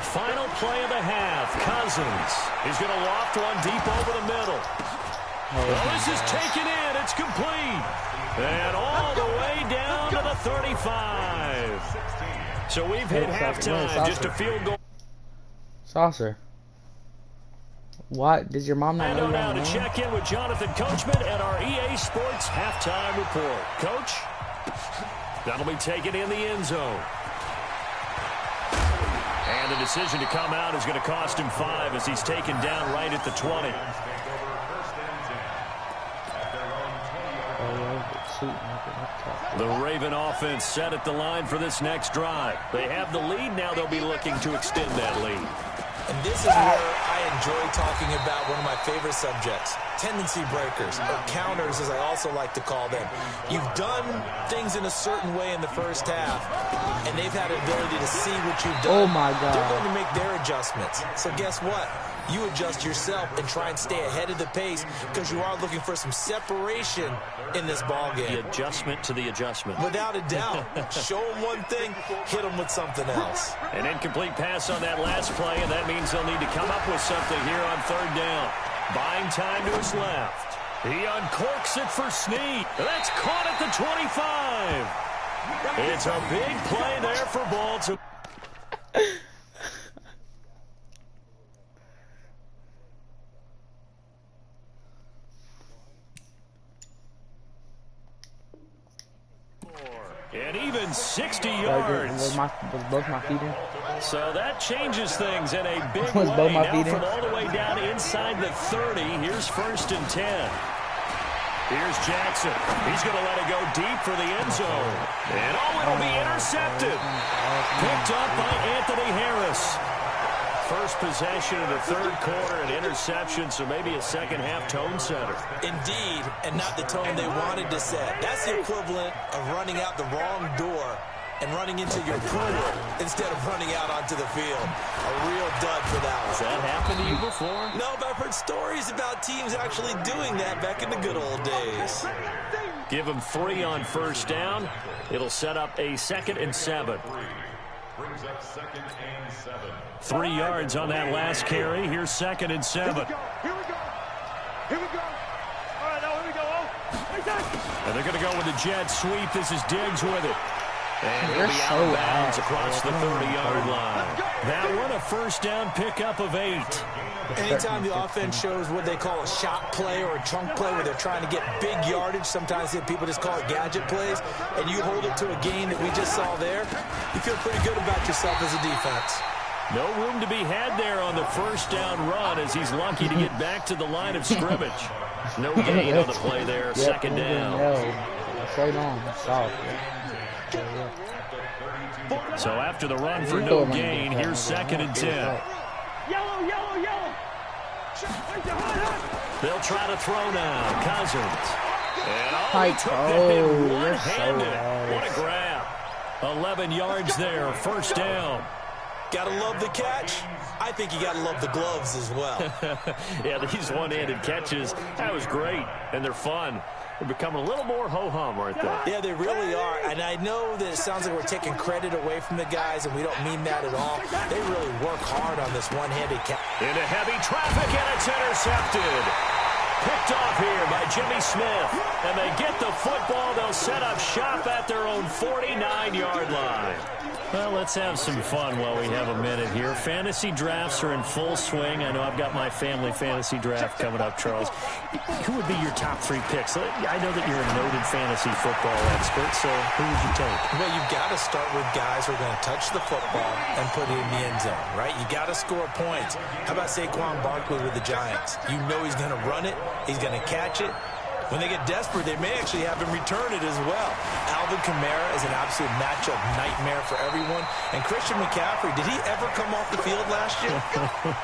Final play of the half. Cousins. He's going to loft one deep over the middle. Oh, this is taken in. It's complete. And all the way down to the 35. So we've hit halftime. Just a field goal. Saucer. What? Does your mom not know now that? To check in with Jonathan Coachman at our EA Sports halftime report. Coach, that'll be taken in the end zone. And the decision to come out is going to cost him 5 as he's taken down right at the 20. The Raven offense set at the line for this next drive. They have the lead. Now they'll be looking to extend that lead. And this is where I enjoy talking about one of my favorite subjects, tendency breakers, or counters as I also like to call them. You've done things in a certain way in the first half, and they've had an ability to see what you've done. Oh, my God. They're going to make their adjustments. So guess what? You adjust yourself and try and stay ahead of the pace because you are looking for some separation in this ball game. The adjustment to the adjustment. Without a doubt. Show them one thing, hit them with something else. An incomplete pass on that last play, and that means they'll need to come up with something here on 3rd down. Buying time to his left. He uncorks it for Snead. That's caught at the 25. It's a big play there for Baltimore. And even 60 yards. Was both my feet in? So that changes things in a big Was way. both my Now feet in? from all the way down inside the 30. Here's 1st and 10. Here's Jackson. He's going to let it go deep for the end zone. And it'll be intercepted. Picked up by Anthony Harris. First possession of the 3rd quarter, an interception, so maybe a second-half tone setter. Indeed, and not the tone they wanted to set. That's the equivalent of running out the wrong door and running into your pool instead of running out onto the field. A real dud for that one. Has that happened to you before? No, but I've heard stories about teams actually doing that back in the good old days. Give them 3 on 1st down. It'll set up a 2nd and 7. Brings up 2nd and 7. 3 yards on that last carry. Here's 2nd and 7. Here we go. Here we go. All right, now here we go. Oh, And they're going to go with the jet sweep. This is Diggs with it. And he'll They're be so out of bounds ass, across the bro. 30-yard line. That one, a 1st down pickup of 8. Anytime the offense shows what they call a shot play or a chunk play where they're trying to get big yardage, sometimes people just call it gadget plays, and you hold it to a gain that we just saw there, you feel pretty good about yourself as a defense. No room to be had there on the 1st down run as he's lucky to get back to the line of scrimmage. No gain on the play there, 2nd down. Straight on. Soft. So after the run for no gain, here's 2nd and 10. yellow, yellow, yellow. They'll try to throw now. Cousins. And Hi, he took that hit you're one-handed. so What a grab. 11 yards there, 1st down. Gotta love the catch. I think you gotta love the gloves as well. Yeah, these one-handed catches, that was great, and they're fun. They're becoming a little more ho-hum, aren't they? Yeah, they really are. And I know that it sounds like we're taking credit away from the guys, and we don't mean that at all. They really work hard on this one-handed catch. Into heavy traffic, and it's intercepted. Picked off here by Jimmy Smith. And they get the football. They'll set up shop at their own 49-yard line. Well, let's have some fun while we have a minute here. Fantasy drafts are in full swing. I know I've got my family fantasy draft coming up, Charles. Who would be your top 3 picks? I know that you're a noted fantasy football expert, so who would you take? Well, you've got to start with guys who are going to touch the football and put it in the end zone, right? You got to score points. How about Saquon Barkley with the Giants? You know he's going to run it. He's going to catch it. When they get desperate, they may actually have him return it as well. Alvin Kamara is an absolute matchup nightmare for everyone. And Christian McCaffrey, did he ever come off the field last year?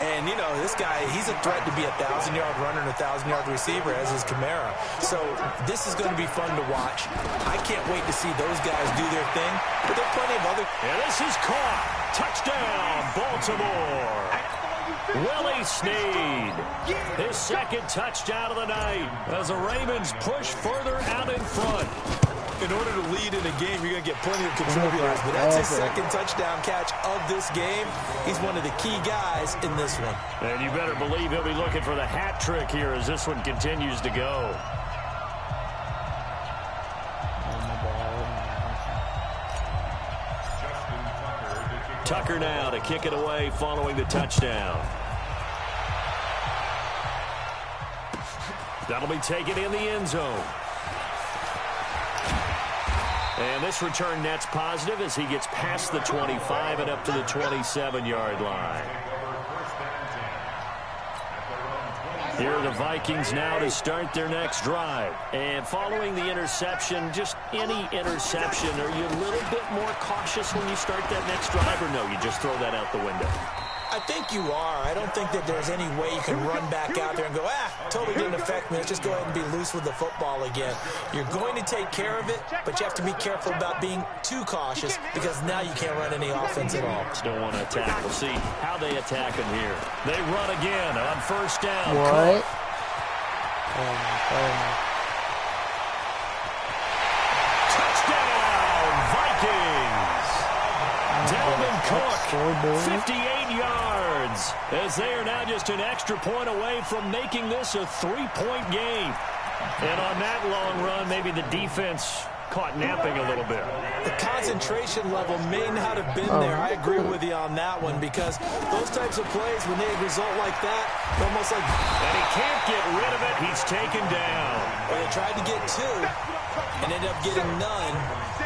And, you know, this guy, he's a threat to be a 1,000-yard runner and a 1,000-yard receiver, as is Kamara. So this is going to be fun to watch. I can't wait to see those guys do their thing. But there are plenty of other... And this is caught. Touchdown, Baltimore. Willie Snead, his second touchdown of the night as the Ravens push further out in front. In order to lead in a game, you're going to get plenty of contributors, but that's his second touchdown catch of this game. He's one of the key guys in this one. And you better believe he'll be looking for the hat trick here as this one continues to go. Tucker now to kick it away following the touchdown. That'll be taken in the end zone. And this return net's positive as he gets past the 25 and up to the 27-yard line. Here are the Vikings now to start their next drive. And following the interception, just any interception, are you a little bit more cautious when you start that next drive, or no, you just throw that out the window? I think you are. I don't think that there's any way you can run back out there and go, totally didn't affect me. Let's just go ahead and be loose with the football again. You're going to take care of it, but you have to be careful about being too cautious because now you can't run any offense at all. Still want to attack. We'll see how they attack him here. They run again on first down. What? Touchdown, Vikings! Dalvin Cook, 58 yards, as they are now just an extra point away from making this a 3-point game. And on that long run, maybe the defense caught napping a little bit. The concentration level may not have been there. I agree with you on that one because those types of plays, when they result like that, they're almost like... And he can't get rid of it. He's taken down. Or they tried to get 2 and ended up getting none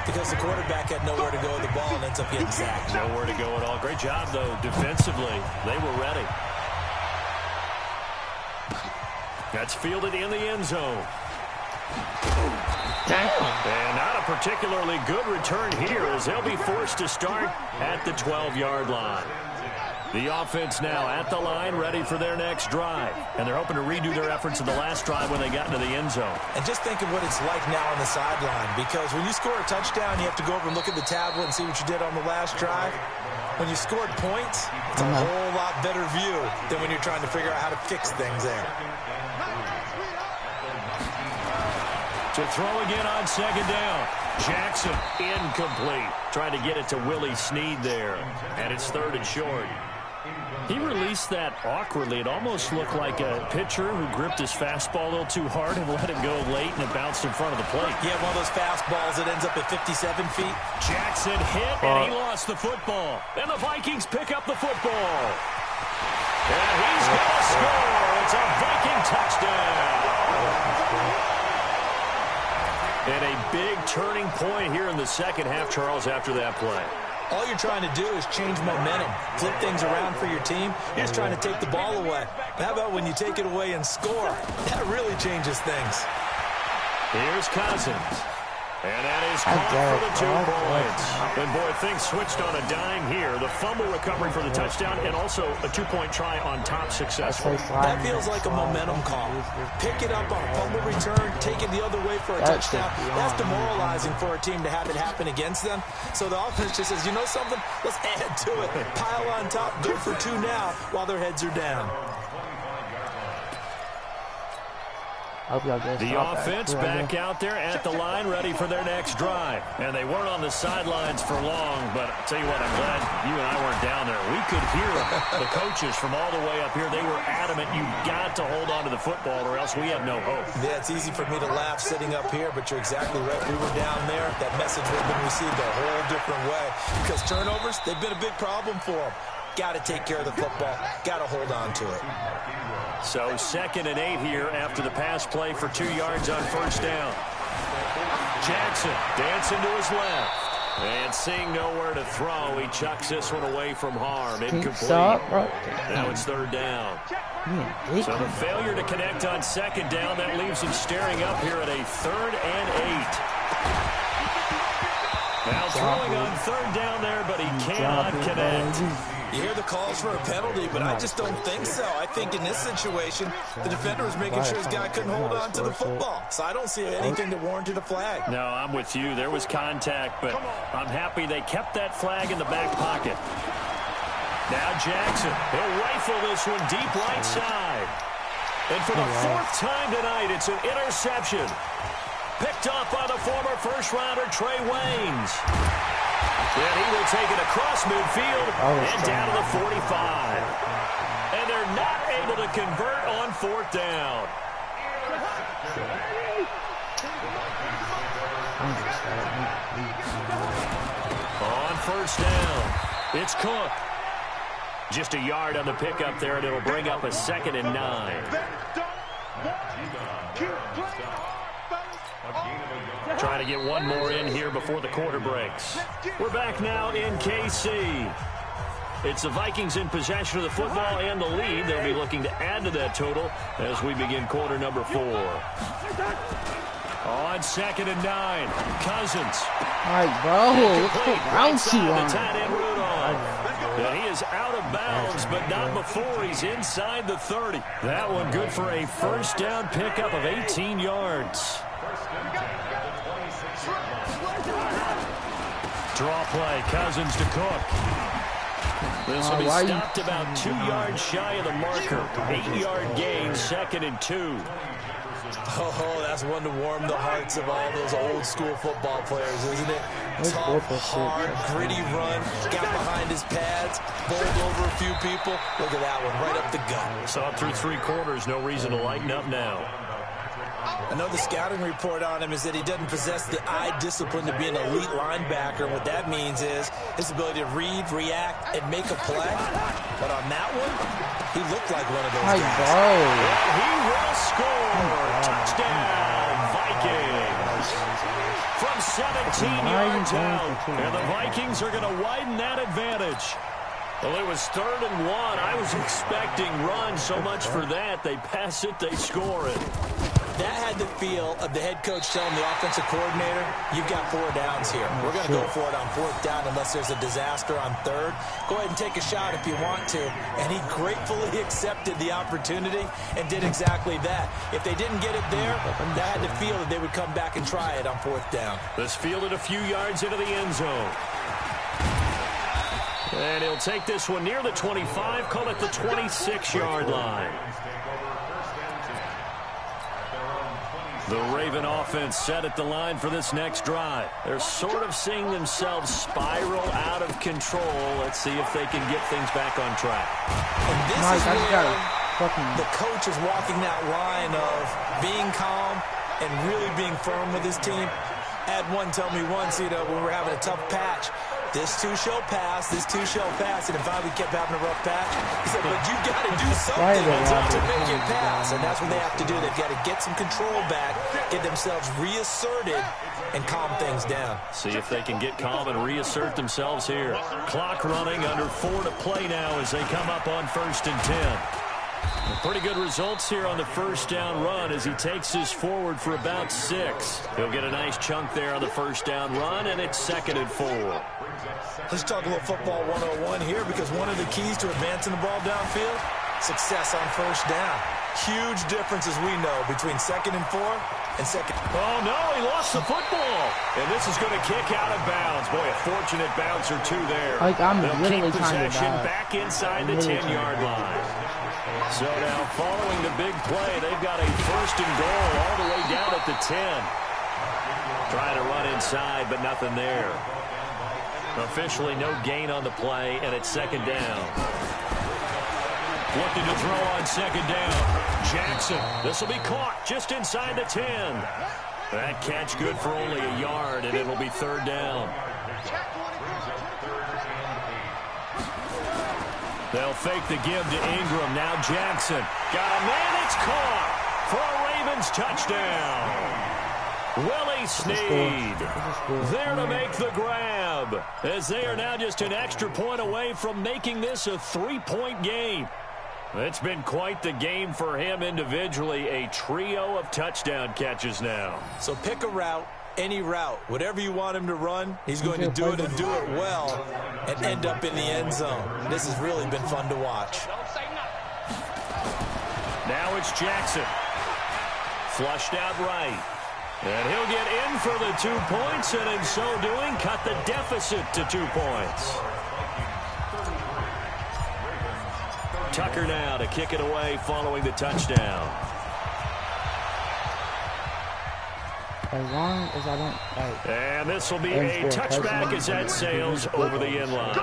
because the quarterback had nowhere to go with the ball and ends up getting sacked. Nowhere to go at all. Great job, though, defensively. They were ready. That's fielded in the end zone. And not a particularly good return here as they'll be forced to start at the 12-yard line. The offense now at the line, ready for their next drive. And they're hoping to redo their efforts in the last drive when they got into the end zone. And just think of what it's like now on the sideline, because when you score a touchdown, you have to go over and look at the tablet and see what you did on the last drive. When you scored points, it's a whole lot better view than when you're trying to figure out how to fix things there. To throw again on second down. Jackson incomplete. Trying to get it to Willie Snead there. And it's 3rd and short. He released that awkwardly. It almost looked like a pitcher who gripped his fastball a little too hard and let it go late, and it bounced in front of the plate. Yeah, one of those fastballs that ends up at 57 feet. Jackson hit, and he lost the football. And the Vikings pick up the football. And he's going to score. It's a Viking touchdown. And a big turning point here in the second half, Charles, after that play. All you're trying to do is change momentum, flip things around for your team. You're just trying to take the ball away. How about when you take it away and score? That really changes things. Here's Cousins. And that is caught for the 2 points. And, boy, things switched on a dime here. The fumble recovery for the touchdown and also a 2-point try on top successful. That feels like a momentum call. Pick it up on a fumble return, take it the other way for a touchdown. That's demoralizing for a team to have it happen against them. So the offense just says, you know something? Let's add to it. Pile on top, go for 2 now while their heads are down. The offense back out there at the line, ready for their next drive. And they weren't on the sidelines for long, but I'll tell you what, I'm glad you and I weren't down there. We could hear the coaches from all the way up here. They were adamant, you've got to hold on to the football or else we have no hope. Yeah, it's easy for me to laugh sitting up here, but you're exactly right. We were down there. That message would have been received a whole different way. Because turnovers, they've been a big problem for them. Got to take care of the football. Got to hold on to it. So 2nd and 8 here after the pass play for 2 yards on first down. Jackson dancing to his left. And seeing nowhere to throw, he chucks this one away from harm. Incomplete. Now it's 3rd down. So the failure to connect on 2nd down, that leaves him staring up here at a 3rd and 8. Now throwing on 3rd down there, but he cannot connect. You hear the calls for a penalty, but I just don't think so. I think in this situation, the defender was making sure his guy couldn't hold on to the football. So I don't see anything that warranted a flag. No, I'm with you. There was contact, but I'm happy they kept that flag in the back pocket. Now Jackson, he'll rifle this one deep right side. And for the 4th time tonight, it's an interception. Picked off by the former first-rounder Trey Waynes. And he will take it across midfield and down to the 45. And they're not able to convert on 4th down. On first down, it's Cook. Just a yard on the pickup there, and it'll bring up a 2nd and 9. Trying to get one more in here before the quarter breaks. We're back now in KC. It's the Vikings in possession of the football and the lead. They'll be looking to add to that total as we begin quarter number 4. On 2nd and 9, Cousins. All right, bro. Let's put round 2 on. The tight end Rudolph. And he is out of bounds, but not before he's inside the 30. That one good for a first down pickup of 18 yards. Draw play, Cousins to Cook. This will be stopped about 2 yards shy of the marker. 8-yard gain, 2nd and 2. Oh, that's one to warm the hearts of all those old school football players, isn't it? Tough, hard, gritty run, got behind his pads, bowled over a few people. Look at that one, right up the gut. Saw through 3 quarters, no reason to lighten up now. I know the scouting report on him is that he doesn't possess the eye discipline to be an elite linebacker. What that means is his ability to read, react, and make a play. But on that one, he looked like one of those guys. And he will score. Touchdown, Vikings. From 17 yards out. And the Vikings are going to widen that advantage. Well, it was 3rd and 1. I was expecting run, so much for that. They pass it, they score it. That had the feel of the head coach telling the offensive coordinator, you've got 4 downs here. We're going to go for it on 4th down unless there's a disaster on 3rd. Go ahead and take a shot if you want to. And he gratefully accepted the opportunity and did exactly that. If they didn't get it there, that had the feel that they would come back and try it on 4th down. This fielded a few yards into the end zone. And he'll take this one near the 25, call it the 26-yard line. The Raven offense set at the line for this next drive. They're sort of seeing themselves spiral out of control. Let's see if they can get things back on track. And this is where the coach is walking that line of being calm and really being firm with his team. Had one tell me once, when we were having a tough patch, this too shall pass, this too shall pass. And if we kept having a rough patch, he said, but you got to do something to make it pass. And that's what they have to do. They've got to get some control back, get themselves reasserted, and calm things down. See if they can get calm and reassert themselves here. Clock running, under 4 to play now as they come up on 1st and 10. Pretty good results here on the first down run as he takes this forward for about 6. He'll get a nice chunk there on the first down run, and it's 2nd and 4. Let's talk a little football 101 here, because one of the keys to advancing the ball downfield, success on first down. Huge difference, as we know, between 2nd and 4 and 2nd. Oh, no, he lost the football. And this is going to kick out of bounds. Boy, a fortunate bounce or 2 there. I'm They'll literally keep possession back inside the 10-yard line. So now following the big play, they've got a 1st and goal all the way down at the 10. Trying to run inside, but nothing there. Officially no gain on the play, and it's 2nd down. Looking to throw on 2nd down. Jackson, this will be caught just inside the 10. That catch good for only a yard, and it'll be 3rd down. They'll fake the give to Ingram. Now Jackson. Got a man. It's caught for a Ravens touchdown. Willie Snead there to make the grab, as they are now just an extra point away from making this a 3-point game. It's been quite the game for him individually. A trio of touchdown catches now. So pick a route. Any route, whatever you want him to run, he's going to do it and do it well and end up in the end zone. This has really been fun to watch. Now it's Jackson. Flushed out right. And he'll get in for the 2 points, and in so doing, cut the deficit to 2 points. Tucker now to kick it away following the touchdown. As long as I don't, like... And this will be a touchback as that sails over the end line.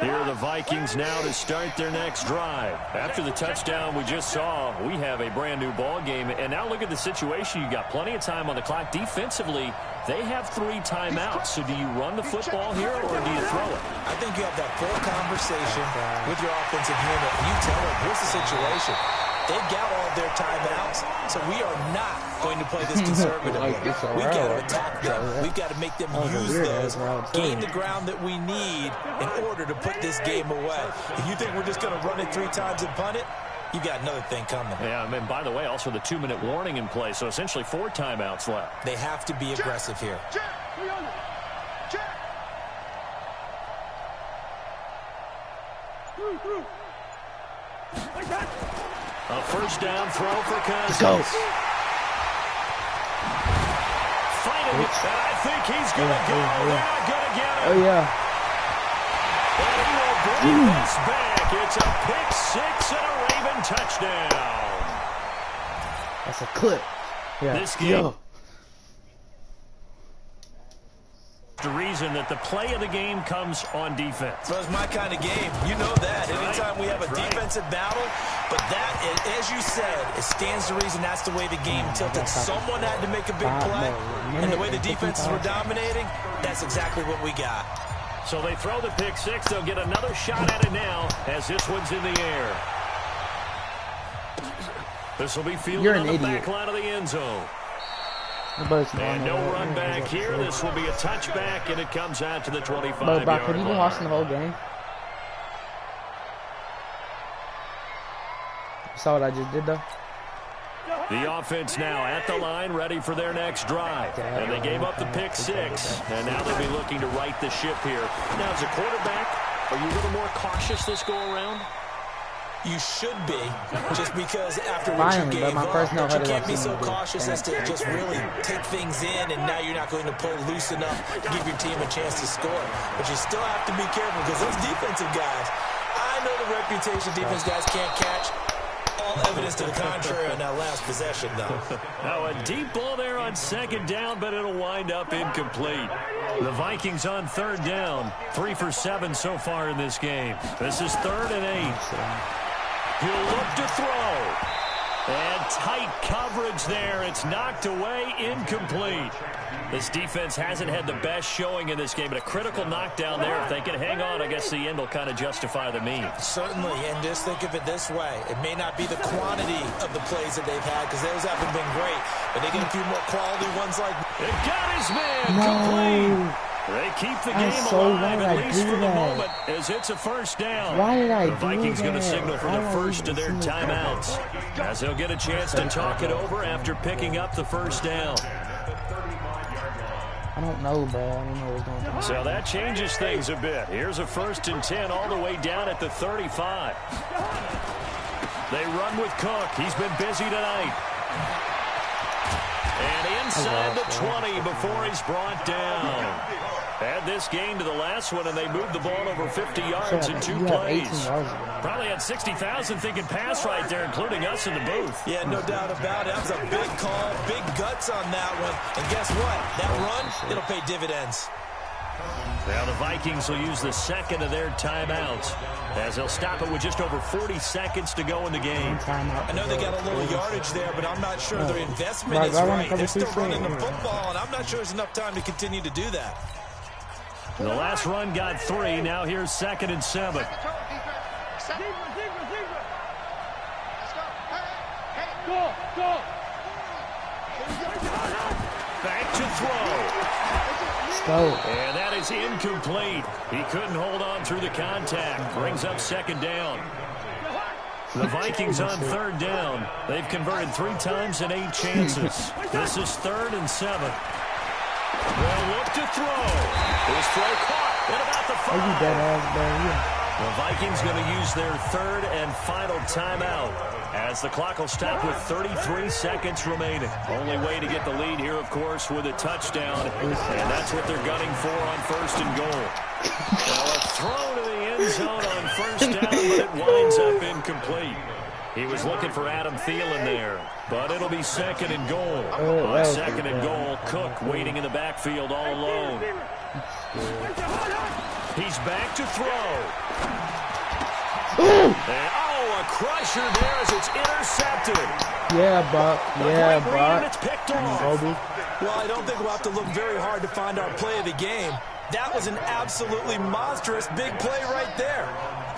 Here are the Vikings now to start their next drive. After the touchdown we just saw, we have a brand new ball game. And now look at the situation. You got plenty of time on the clock. Defensively, they have 3 timeouts. So do you run the football here or do you throw it? I think you have that full conversation with your offensive unit. You tell them, here's the situation. They've got all of their timeouts, so we are not going to play this conservatively. We've got to attack them. We've got to make them use those, gain the ground that we need in order to put this game away. If you think we're just going to run it 3 times and punt it, you've got another thing coming. Yeah, and by the way, also the 2-minute warning in play, so essentially 4 timeouts left. They have to be aggressive here. A 1st down throw for Cousins. Go. Fighting it, and I think he's going to go. They're not going to get him. Oh, yeah. And he will bring this back. It's a pick 6 and a Raven touchdown. That's a clip. Yeah. This game. The reason that the play of the game comes on defense. Well, it's my kind of game. You know that. Anytime we have a defensive battle, but that, as you said, it stands to reason that's the way the game tilted. Someone had to make a big play, and the way the defenses were dominating, that's exactly what we got. So they throw the pick 6. They'll get another shot at it now as this one's in the air. This will be fielded on the back line of the end zone. And no run back here. This will be a touchback, and it comes out to the 25-yard line. Have you been watching the whole game? You saw what I just did, though? The offense now at the line, ready for their next drive. And they gave up the pick 6, and now they'll be looking to right the ship here. Now, as a quarterback, are you a little more cautious this go-around? You should be, just because after what you gave up, but you can't be so cautious as to just really take things in, and now you're not going to play loose enough to give your team a chance to score. But you still have to be careful, because those defensive guys, I know the reputation defense guys can't catch. All evidence to the contrary on that last possession, though. Now a deep ball there on 2nd down, but it'll wind up incomplete. The Vikings on 3rd down, 3 for 7 so far in this game. This is 3rd and 8. He'll look to throw. And tight coverage there. It's knocked away, incomplete. This defense hasn't had the best showing in this game, but a critical knockdown there. If they can hang on, I guess the end will kind of justify the means. Certainly, and just think of it this way. It may not be the quantity of the plays that they've had, because those haven't been great, but they get a few more quality ones like... It got his man complete. They keep the game alive, at least for the moment, as it's a 1st down. Why did I do that? The Vikings going to signal for the first of their timeouts, as they'll get a chance to talk it over after picking up the 1st down. I don't know, bro. I don't know what's going on. So that changes things a bit. Here's a 1st and 10 all the way down at the 35. They run with Cook. He's been busy tonight. And inside the 20 before he's brought down. Add this game to the last one, and they moved the ball over 50 yards in 2 plays. Probably had 60,000 thinking pass right there, including us in the booth. Yeah, no doubt about it. That was a big call, big guts on that one. And guess what? That run, it'll pay dividends. Now the Vikings will use the second of their timeouts as they'll stop it with just over 40 seconds to go in the game. I know they got a little yardage there, but I'm not sure their investment is right. They're still running the football, and I'm not sure there's enough time to continue to do that. The last run got 3. Now here's 2nd and 7. Go. Back to throw. And that is incomplete. He couldn't hold on through the contact. Brings up 2nd down. The Vikings on 3rd down. They've converted 3 times in 8 chances. This is 3rd and 7. They'll look to throw. His throw caught at about the 5. The Vikings going to use their 3rd and final timeout as the clock will stop with 33 seconds remaining. Only way to get the lead here, of course, with a touchdown, and that's what they're gunning for on 1st and goal. Now a throw to the end zone on 1st down, but it winds up incomplete. He was looking for Adam Thielen there, but it'll be 2nd and goal. On 2nd and goal, Cook waiting in the backfield all alone. He's back to throw. And, a crusher there as it's intercepted. Yeah, Buck. It's picked off. Well, I don't think we'll have to look very hard to find our play of the game. That was an absolutely monstrous big play right there.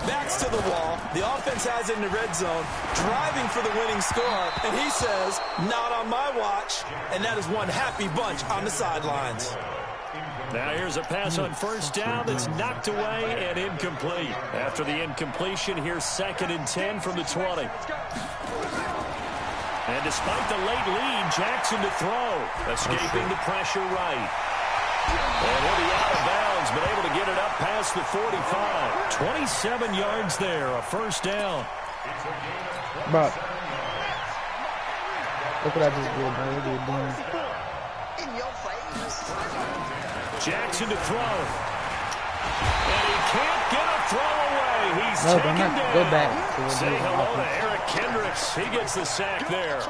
Backs to the wall. The offense has it in the red zone, driving for the winning score, and he says, not on my watch. And that is one happy bunch on the sidelines. Now here's a pass on 1st down that's knocked away and incomplete. After the incompletion, here's 2nd and 10 from the 20. And despite the late lead, Jackson to throw. Escaping the pressure right. And he'll be out of bounds, but able to get it up past the 45. 27 yards there, a 1st down. But look what I just did, bro. Look at it doing. Jackson to throw. And he can't get a throw away. He's taken down. Go back. Say hello to Eric Kendricks. He gets the sack there.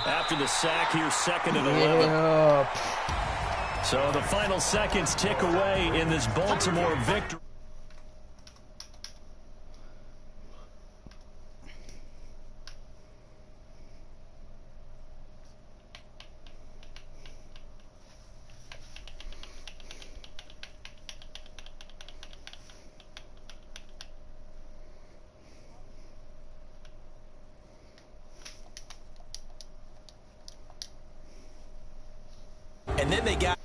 After the sack, here's 2nd and 11. Yeah. So the final seconds tick away in this Baltimore victory. And then they got...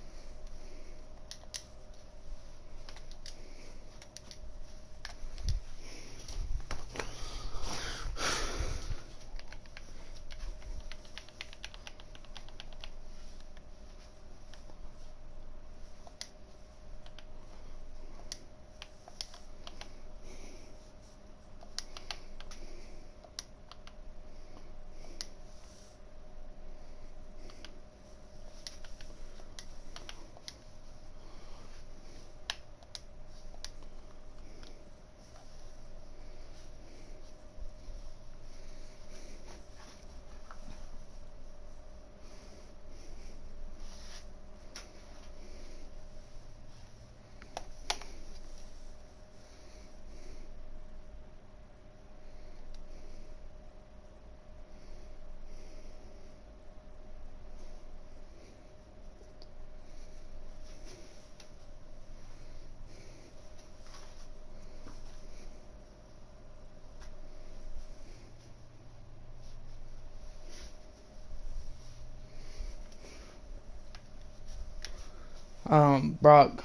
Brock.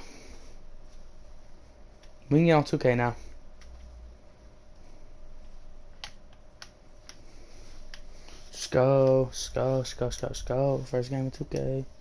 We can get on 2K now. Let's go. First game of 2K.